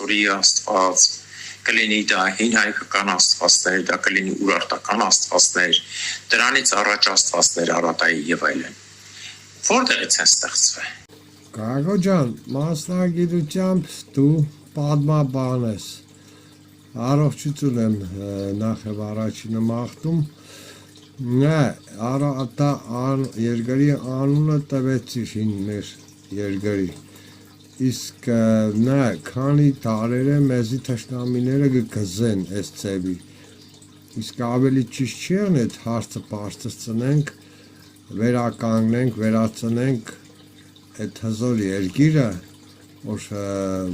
Որի աստված կլինի դա հին հայկական աստվածներ, դա կլինի ուրարտական աստվածներ, դրանից առաջ աստվածներ Արատայի եւ այլն։ Որտեղից են ստեղծվել։ Գագո ջան, մասնագիտությամբ դու պատմաբան ես։ Առողջություն եմ նախ եւ առաջինը մաղթում։ Արատա երկրի անունը տվեցիր մեր երկրի։ Իսկ քանի տարեր է մեզի թշնամիները կգզեն այս ծեվի։ Իսկ ավելի ճիշտ չի այդ հարցը բարձրացնենք, վերականգնենք, վերացնենք այդ հզոր երկիրը, որ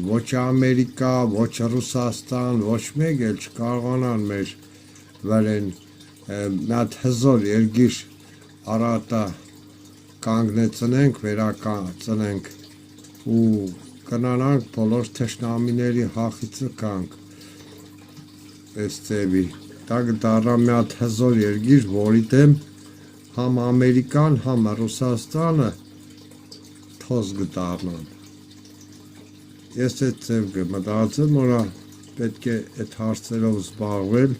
ոչ Ամերիկա, ոչ Ռուսաստան, ոչ մեկ էլ չկարողանան մեր վրեն մի հատ հզոր երկիր Արատա կանգնեցնենք, վերականգնենք ու կնանանք բոլոր թշնամիների հախիցը կանք այս ծեվի։ Դա կդառնա մի հատ հզոր երկիր, որի դեմ համ Ամերիկան, համ Ռուսաստանը թոզ կդառնան։ Ես այդ ծև կմտածեմ, որ պետք է այդ հարցերով զբաղվել,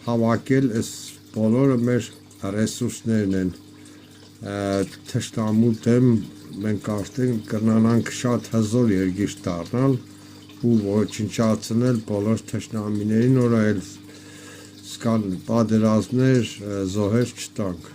հավաքել այս բոլորը մեր ռեսուրսներն են, թշնամու դեմ մենք արդեն կնանանք շատ հզոր երկիր դառնալ ու ոչնչացնել բոլոր թշնամիներին, որ այլ պատերազմներ, զոհեր չտանք։